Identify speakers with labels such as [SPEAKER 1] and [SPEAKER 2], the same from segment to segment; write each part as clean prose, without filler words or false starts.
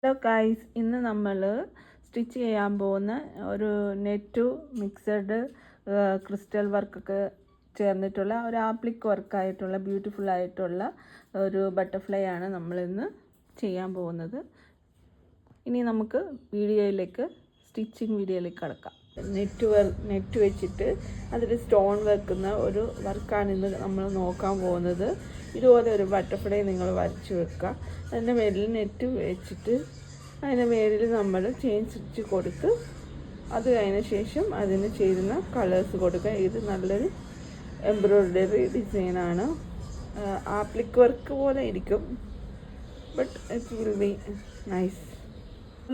[SPEAKER 1] Hello guys, ഇന്ന് നമ്മൾ stitch ചെയ്യാൻ പോകുന്ന ഒരു നെറ്റ് മിക്സഡ് ക്രിസ്റ്റൽ വർക്കൊക്കെ ചേർന്നിട്ടുള്ള ഒരു ആപ്ലിക് വർക്കായിട്ടുള്ള ബ്യൂട്ടിഫുൾ ആയിട്ടുള്ള ഒരു ബട്ടർഫ്ലൈ ആണ് നമ്മളിന്ന് ചെയ്യാൻ പോകുന്നത്. ഇനി നമുക്ക് സ്റ്റിച്ചിങ് വീഡിയോയിലേക്ക് കടക്കാം. നെറ്റ് വെച്ചിട്ട് അതിൽ സ്റ്റോൺ വെക്കുന്ന ഒരു വർക്കാണ് ഇന്ന് നമ്മൾ നോക്കാൻ പോകുന്നത്. ഇതുപോലെ ഒരു ബട്ടർഫ്ലൈ നിങ്ങൾ വരച്ച് വെക്കുക. അതിൻ്റെ മേലിൽ നെറ്റ് വെച്ചിട്ട് അതിൻ്റെ മേലിൽ നമ്മൾ ചെയിൻ സ്റ്റിച്ച് കൊടുത്ത് അത് കഴിഞ്ഞ ശേഷം അതിന് ചെയ്യുന്ന കളേഴ്സ് കൊടുക്കുക. ഇത് നല്ലൊരു എംബ്രോയ്ഡറി ഡിസൈനാണ്. ആപ്ലിക് വർക്ക് പോലെ ഇരിക്കും, but it will be nice.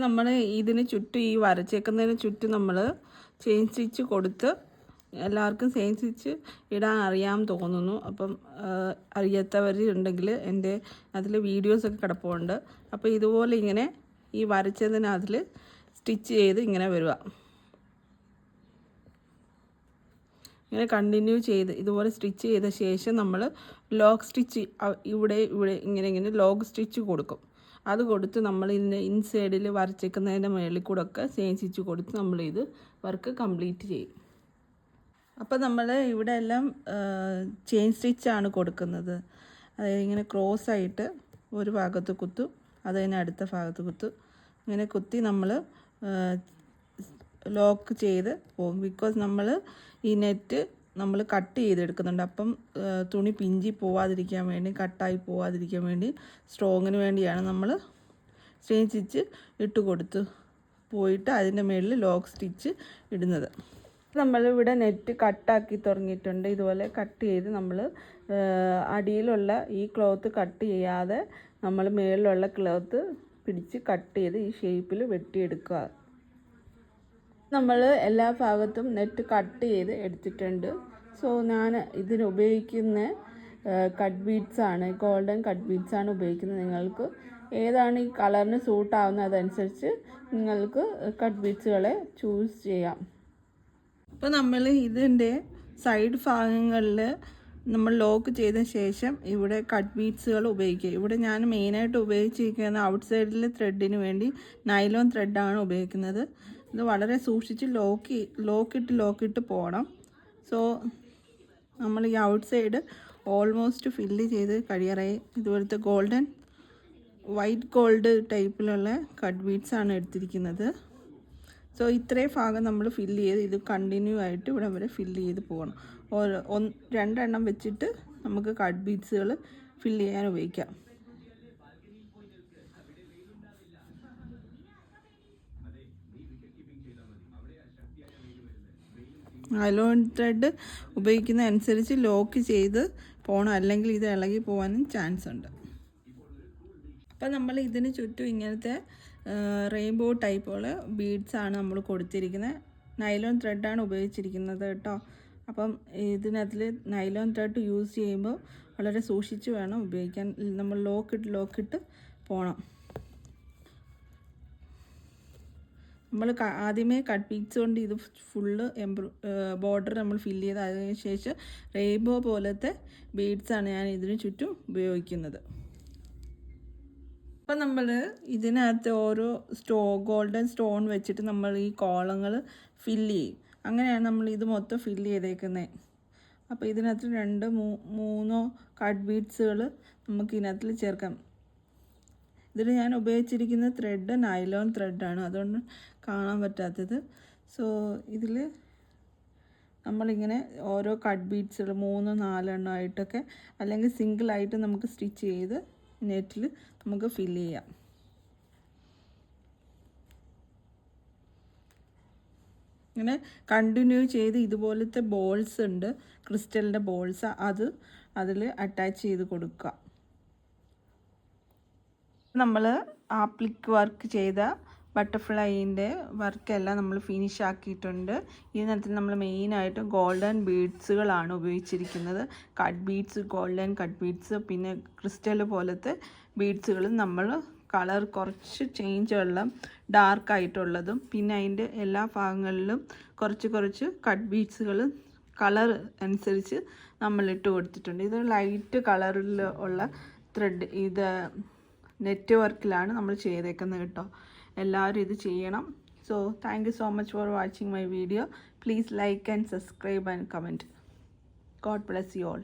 [SPEAKER 1] നമ്മൾ ഇതിന് ചുറ്റും ഈ വരച്ചേക്കുന്നതിന് ചുറ്റും നമ്മൾ ചെയിൻ സ്റ്റിച്ച് കൊടുത്ത് എല്ലാവർക്കും ചെയിൻ സ്റ്റിച്ച് ഇടാൻ അറിയാമെന്ന് തോന്നുന്നു. അപ്പം അറിയാത്തവരുണ്ടെങ്കിൽ എൻ്റെ അതിൽ വീഡിയോസൊക്കെ കിടപ്പുണ്ട്. അപ്പോൾ ഇതുപോലെ ഇങ്ങനെ ഈ വരച്ചതിന് അതിൽ സ്റ്റിച്ച് ചെയ്ത് ഇങ്ങനെ വരിക. ഇങ്ങനെ കണ്ടിന്യൂ ചെയ്ത് ഇതുപോലെ സ്റ്റിച്ച് ചെയ്ത ശേഷം നമ്മൾ ലോക്ക് സ്റ്റിച്ച് ഇവിടെ ഇങ്ങനെ ലോക്ക് സ്റ്റിച്ച് കൊടുക്കും. അത് കൊടുത്ത് നമ്മൾ ഇതിൻ്റെ ഇൻസൈഡിൽ വരച്ചേക്കുന്നതിൻ്റെ മുകളിൽ കൂടെ ഒക്കെ ചെയിൻ സ്റ്റിച്ച് കൊടുത്ത് നമ്മളിത് വർക്ക് കംപ്ലീറ്റ് ചെയ്യും. അപ്പോൾ നമ്മൾ ഇവിടെ എല്ലാം ചെയിൻ സ്റ്റിച്ചാണ് കൊടുക്കുന്നത്. അതായത് ഇങ്ങനെ ക്രോസ് ആയിട്ട് ഒരു ഭാഗത്ത് കുത്തും, അത് കഴിഞ്ഞ് അടുത്ത ഭാഗത്ത് കുത്തും. ഇങ്ങനെ കുത്തി നമ്മൾ ലോക്ക് ചെയ്ത് പോകും. ബിക്കോസ് നമ്മൾ ഈ നെറ്റ് നമ്മൾ കട്ട് ചെയ്തെടുക്കുന്നുണ്ട്. അപ്പം തുണി പിഞ്ചി പോവാതിരിക്കാൻ വേണ്ടി, കട്ടായി പോവാതിരിക്കാൻ വേണ്ടി, സ്ട്രോങ്ങിന് വേണ്ടിയാണ് നമ്മൾ ചെയിൻ സ്റ്റിച്ച് ഇട്ട് കൊടുത്ത് പോയിട്ട് അതിൻ്റെ മുകളിൽ ലോക്ക് സ്റ്റിച്ച് ഇടുന്നത്. നമ്മളിവിടെ നെറ്റ് കട്ടാക്കി തുടങ്ങിയിട്ടുണ്ട്. ഇതുപോലെ കട്ട് ചെയ്ത് നമ്മൾ അടിയിലുള്ള ഈ ക്ലോത്ത് കട്ട് ചെയ്യാതെ നമ്മൾ മുകളിലുള്ള ക്ലോത്ത് പിടിച്ച് കട്ട് ചെയ്ത് ഈ ഷേപ്പിൽ വെട്ടിയെടുക്കുക. നമ്മൾ എല്ലാ ഭാഗത്തും നെറ്റ് കട്ട് ചെയ്ത് എടുത്തിട്ടുണ്ട്. സോ ഞാൻ ഇതിന് ഉപയോഗിക്കുന്ന കട്ട് ബീഡ്സാണ്, ഗോൾഡൻ കട്ട് ബീഡ്സാണ് ഉപയോഗിക്കുന്നത്. നിങ്ങൾക്ക് ഏതാണ് ഈ കളറിന് സൂട്ടാവുന്നത് അതനുസരിച്ച് നിങ്ങൾക്ക് കട്ട് ബീഡ്സുകളെ ചൂസ് ചെയ്യാം. അപ്പോൾ നമ്മൾ ഇതിൻ്റെ സൈഡ് ഭാഗങ്ങളിൽ നമ്മൾ ലോക്ക് ചെയ്ത ശേഷം ഇവിടെ കട്ട് ബീഡ്സുകൾ ഉപയോഗിക്കുക. ഇവിടെ ഞാൻ മെയിനായിട്ട് ഉപയോഗിച്ചിരിക്കുന്ന ഔട്ട് സൈഡിൽ ത്രെഡിന് വേണ്ടി നൈലോൺ ത്രെഡാണ് ഉപയോഗിക്കുന്നത്. ഇത് വളരെ സൂക്ഷിച്ച് ലോക്കിട്ട് പോകണം. സോ നമ്മൾ ഈ ഔട്ട് സൈഡ് ഓൾമോസ്റ്റ് ഫില്ല് ചെയ്ത് കഴിയാറായി. ഇതുപോലത്തെ വൈറ്റ് ഗോൾഡ് ടൈപ്പിലുള്ള കട്ട് ബീഡ്സാണ് എടുത്തിരിക്കുന്നത്. സോ ഇത്രയും ഭാഗം നമ്മൾ ഫില്ല് ചെയ്ത് ഇത് കണ്ടിന്യൂ ആയിട്ട് ഇവിടെ വരെ ഫില്ല് ചെയ്ത് പോകണം. രണ്ടെണ്ണം വെച്ചിട്ട് നമുക്ക് കട്ട് ബീഡ്സുകൾ ഫില്ല് ചെയ്യാൻ ഉപയോഗിക്കാം. നൈലോൺ ത്രെഡ് ഉപയോഗിക്കുന്ന അനുസരിച്ച് ലോക്ക് ചെയ്ത് പോകണം, അല്ലെങ്കിൽ ഇത് ഇളകി പോകാനും ചാൻസ് ഉണ്ട്. അപ്പം നമ്മൾ ഇതിന് ചുറ്റും ഇങ്ങനത്തെ റെയിൻബോ ടൈപ്പുള്ള ബീഡ്സാണ് നമ്മൾ കൊടുത്തിരിക്കുന്നത്. നൈലോൺ ത്രെഡാണ് ഉപയോഗിച്ചിരിക്കുന്നത് കേട്ടോ. അപ്പം ഇതിനകത്തിൽ നൈലോൺ ത്രെഡ് യൂസ് ചെയ്യുമ്പോൾ വളരെ സൂക്ഷിച്ച് വേണം ഉപയോഗിക്കാൻ. നമ്മൾ ലോക്കിട്ട് പോകണം. നമ്മൾ ആദ്യമേ കട്ട് ബീഡ്സ് കൊണ്ട് ഇത് ഫുള്ള് ബോർഡർ നമ്മൾ ഫില്ല് ചെയ്ത് അതിന് ശേഷം റെയിൻബോ പോലത്തെ ബീഡ്സാണ് ഞാൻ ഇതിന് ചുറ്റും ഉപയോഗിക്കുന്നത്. അപ്പം നമ്മൾ ഇതിനകത്ത് ഓരോ ഗോൾഡൻ സ്റ്റോൺ വെച്ചിട്ട് നമ്മൾ ഈ കോളങ്ങൾ ഫില്ല് ചെയ്യും. അങ്ങനെയാണ് നമ്മൾ ഇത് മൊത്തം ഫില്ല് ചെയ്തേക്കുന്നത്. അപ്പോൾ ഇതിനകത്ത് 2-3 കട്ട് ബീഡ്സുകൾ നമുക്ക് ഇതിനകത്ത് ചേർക്കാം. ഇതിൽ ഞാൻ ഉപയോഗിച്ചിരിക്കുന്ന ത്രെഡ് നൈലോൺ ത്രെഡാണ്, അതുകൊണ്ട് കാണാൻ പറ്റാത്തത്. സോ ഇതിൽ നമ്മളിങ്ങനെ ഓരോ കട്ട് ബീഡ്സുകൾ 3-4 എണ്ണമായിട്ടൊക്കെ അല്ലെങ്കിൽ സിംഗിളായിട്ട് നമുക്ക് സ്റ്റിച്ച് ചെയ്ത് നെറ്റിൽ നമുക്ക് ഫില്ല് ചെയ്യാം. ഇങ്ങനെ കണ്ടിന്യൂ ചെയ്ത് ഇതുപോലത്തെ ബോൾസ് ഉണ്ട്, ക്രിസ്റ്റലിൻ്റെ ബോൾസ്, അതിൽ അറ്റാച്ച് ചെയ്ത് കൊടുക്കുക. നമ്മൾ ആപ്ലിക് വർക്ക് ചെയ്ത ബട്ടർഫ്ലൈൻ്റെ വർക്കെല്ലാം നമ്മൾ ഫിനിഷ് ആക്കിയിട്ടുണ്ട്. ഇതിനകത്ത് നമ്മൾ മെയിനായിട്ട് ഗോൾഡൻ ബീഡ്സുകളാണ് ഉപയോഗിച്ചിരിക്കുന്നത്. Cut beads, golden cut beads, പിന്നെ ക്രിസ്റ്റൽ പോലത്തെ ബീഡ്സുകളും നമ്മൾ കളർ കുറച്ച് ചേഞ്ചുള്ള ഡാർക്കായിട്ടുള്ളതും, പിന്നെ അതിൻ്റെ എല്ലാ ഭാഗങ്ങളിലും കുറച്ച് കട്ട് ബീഡ്സുകൾ കളർ അനുസരിച്ച് നമ്മൾ ഇട്ട് കൊടുത്തിട്ടുണ്ട്. ഇത് ലൈറ്റ് കളറിൽ ഉള്ള ത്രെഡ്, ഇത് നെറ്റ് വർക്കിലാണ് നമ്മൾ ചെയ്തേക്കുന്നത് കേട്ടോ. എല്ലാവരും ഇത് ചെയ്യണം. So thank you so much for watching my video. Please like and subscribe and comment. God bless you all.